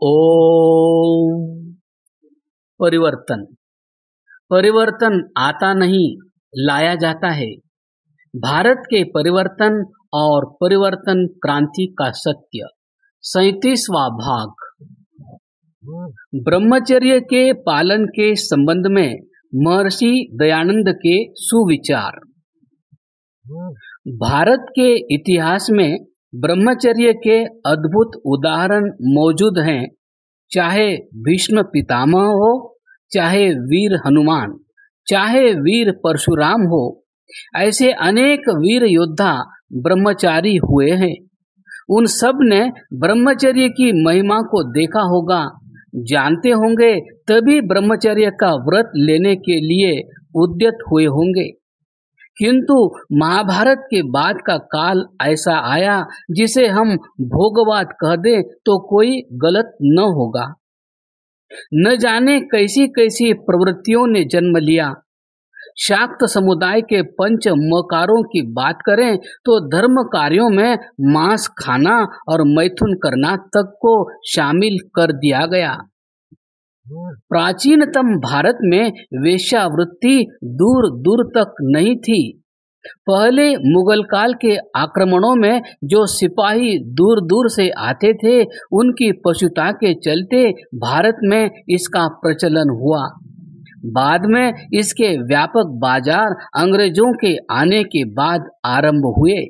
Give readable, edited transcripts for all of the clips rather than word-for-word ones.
ओम। परिवर्तन परिवर्तन आता नहीं, लाया जाता है। भारत के परिवर्तन और परिवर्तन क्रांति का सत्य। 37वां भाग। ब्रह्मचर्य के पालन के संबंध में महर्षि दयानंद के सुविचार। भारत के इतिहास में ब्रह्मचर्य के अद्भुत उदाहरण मौजूद हैं। चाहे भीष्म पितामह हो, चाहे वीर हनुमान, चाहे वीर परशुराम हो, ऐसे अनेक वीर योद्धा ब्रह्मचारी हुए हैं। उन सब ने ब्रह्मचर्य की महिमा को देखा होगा, जानते होंगे, तभी ब्रह्मचर्य का व्रत लेने के लिए उद्यत हुए होंगे। किंतु महाभारत के बाद का काल ऐसा आया जिसे हम भोगवाद कह दें तो कोई गलत न होगा। न जाने कैसी कैसी प्रवृत्तियों ने जन्म लिया। शाक्त समुदाय के पंच मकारों की बात करें तो धर्म कार्यों में मांस खाना और मैथुन करना तक को शामिल कर दिया गया। प्राचीनतम भारत में वेश्यावृत्ति दूर दूर तक नहीं थी। पहले मुगल काल के आक्रमणों में जो सिपाही दूर दूर से आते थे, उनकी पशुता के चलते भारत में इसका प्रचलन हुआ। बाद में इसके व्यापक बाजार अंग्रेजों के आने के बाद आरंभ हुए।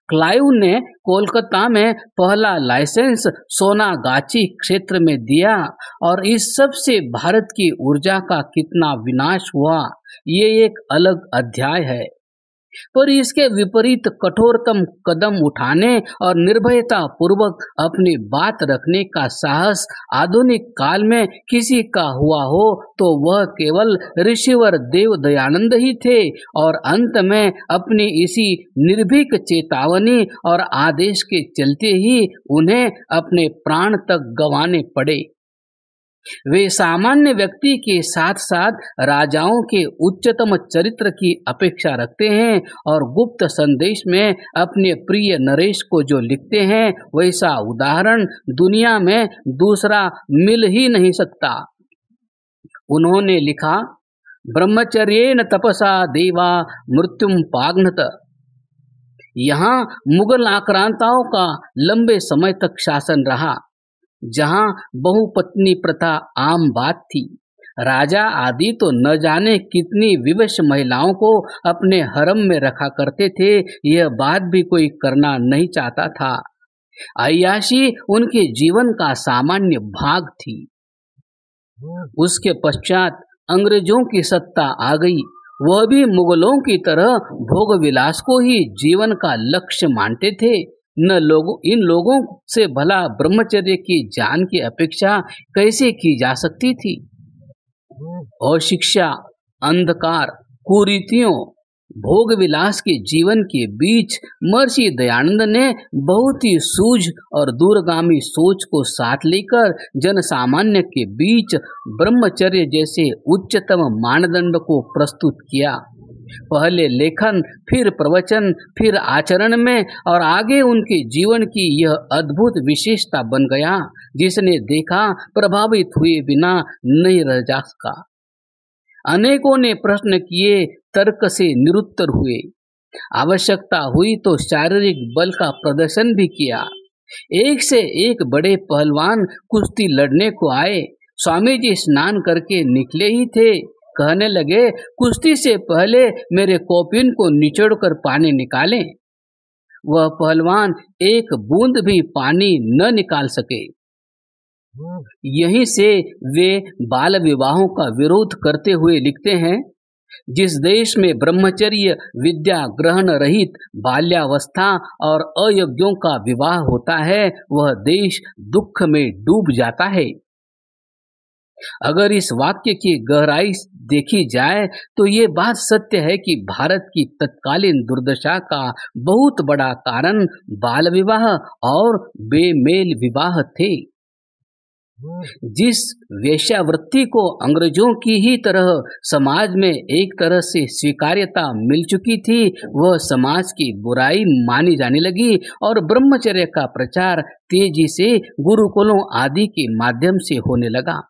क्लाइव ने कोलकाता में पहला लाइसेंस सोनागाछी क्षेत्र में दिया और इस सब से भारत की ऊर्जा का कितना विनाश हुआ, ये एक अलग अध्याय है। पर इसके विपरीत कठोरतम कदम उठाने और निर्भयता पूर्वक अपनी बात रखने का साहस आधुनिक काल में किसी का हुआ हो तो वह केवल ऋषिवर देव दयानंद ही थे, और अंत में अपनी इसी निर्भीक चेतावनी और आदेश के चलते ही उन्हें अपने प्राण तक गंवाने पड़े। वे सामान्य व्यक्ति के साथ साथ राजाओं के उच्चतम चरित्र की अपेक्षा रखते हैं और गुप्त संदेश में अपने प्रिय नरेश को जो लिखते हैं, वैसा उदाहरण दुनिया में दूसरा मिल ही नहीं सकता। उन्होंने लिखा, ब्रह्मचर्येण तपसा देवा मृत्युम पाग्नत। यहाँ मुगल आक्रांताओं का लंबे समय तक शासन रहा, जहां बहुपत्नी प्रथा आम बात थी। राजा आदि तो न जाने कितनी विवश महिलाओं को अपने हरम में रखा करते थे, यह बात भी कोई करना नहीं चाहता था। अय्याशी उनके जीवन का सामान्य भाग थी। उसके पश्चात अंग्रेजों की सत्ता आ गई। वह भी मुगलों की तरह भोग विलास को ही जीवन का लक्ष्य मानते थे। इन लोगों से भला ब्रह्मचर्य की जान की अपेक्षा कैसे की जा सकती थी। अशिक्षा, अंधकार, कुरीतियों, भोग विलास के जीवन के बीच महर्षि दयानंद ने बहुत ही सूझ और दूरगामी सोच को साथ लेकर जन सामान्य के बीच ब्रह्मचर्य जैसे उच्चतम मानदंड को प्रस्तुत किया। पहले लेखन, फिर प्रवचन, फिर आचरण में और आगे उनके जीवन की यह अद्भुत विशेषता बन गया, जिसने देखा प्रभावित हुए बिना नहीं रह जा सका। अनेकों ने प्रश्न किए, तर्क से निरुत्तर हुए। आवश्यकता हुई तो शारीरिक बल का प्रदर्शन भी किया। एक से एक बड़े पहलवान कुश्ती लड़ने को आए। स्वामी जी स्नान करके निकले ही थे। कहने लगे, कुश्ती से पहले मेरे कौपीन को निचोड़कर पानी निकालें। वह पहलवान एक बूंद भी पानी न निकाल सके। यहीं से वे बाल विवाहों का विरोध करते हुए लिखते हैं, जिस देश में ब्रह्मचर्य विद्या ग्रहण रहित बाल्यावस्था और अयोग्यों का विवाह होता है, वह देश दुख में डूब जाता है। अगर इस वाक्य की गहराई देखी जाए तो ये बात सत्य है कि भारत की तत्कालीन दुर्दशा का बहुत बड़ा कारण बाल विवाह और बेमेल विवाह थे। जिस वेश्यावृत्ति को अंग्रेजों की ही तरह समाज में एक तरह से स्वीकार्यता मिल चुकी थी, वह समाज की बुराई मानी जाने लगी और ब्रह्मचर्य का प्रचार तेजी से गुरुकुलों आदि के माध्यम से होने लगा।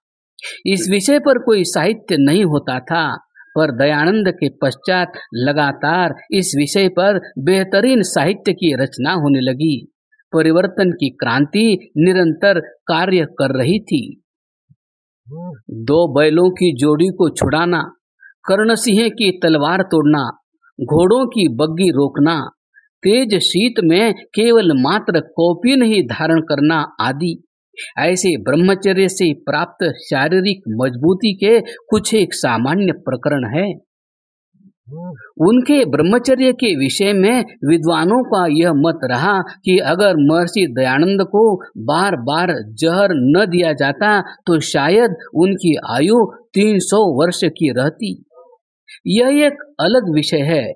इस विषय पर कोई साहित्य नहीं होता था, पर दयानंद के पश्चात लगातार इस विषय पर बेहतरीन साहित्य की रचना होने लगी। परिवर्तन की क्रांति निरंतर कार्य कर रही थी। दो बैलों की जोड़ी को छुड़ाना, कर्णसिंह की तलवार तोड़ना, घोड़ों की बग्गी रोकना, तेज शीत में केवल मात्र कौपीन ही धारण करना आदि ऐसे ब्रह्मचर्य से प्राप्त शारीरिक मजबूती के कुछ एक सामान्य प्रकरण है। उनके ब्रह्मचर्य के विषय में विद्वानों का यह मत रहा कि अगर महर्षि दयानंद को बार बार जहर न दिया जाता तो शायद उनकी आयु 300 वर्ष की रहती। यह एक अलग विषय है।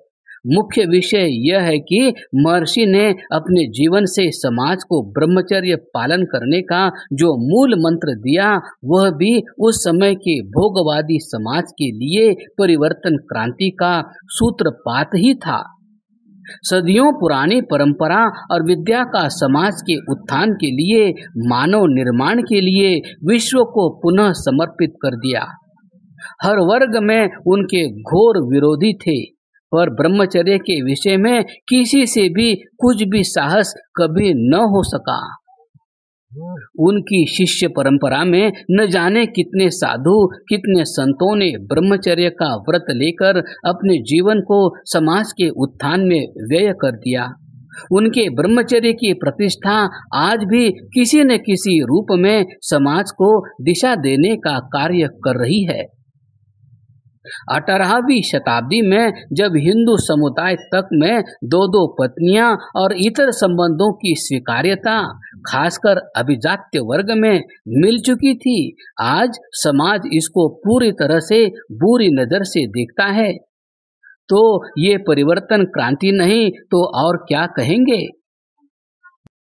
मुख्य विषय यह है कि महर्षि ने अपने जीवन से समाज को ब्रह्मचर्य पालन करने का जो मूल मंत्र दिया, वह भी उस समय के भोगवादी समाज के लिए परिवर्तन क्रांति का सूत्रपात ही था। सदियों पुरानी परंपरा और विद्या का समाज के उत्थान के लिए, मानव निर्माण के लिए विश्व को पुनः समर्पित कर दिया। हर वर्ग में उनके घोर विरोधी थे, पर ब्रह्मचर्य के विषय में किसी से भी कुछ भी साहस कभी न हो सका। उनकी शिष्य परंपरा में न जाने कितने साधु, कितने संतों ने ब्रह्मचर्य का व्रत लेकर अपने जीवन को समाज के उत्थान में व्यय कर दिया। उनके ब्रह्मचर्य की प्रतिष्ठा आज भी किसी न किसी रूप में समाज को दिशा देने का कार्य कर रही है। 18वीं शताब्दी में जब हिंदू समुदाय तक में दो पत्नियां और इतर संबंधों की स्वीकार्यता खासकर अभिजात्य वर्ग में मिल चुकी थी, आज समाज इसको पूरी तरह से बुरी नजर से देखता है। तो ये परिवर्तन क्रांति नहीं तो और क्या कहेंगे।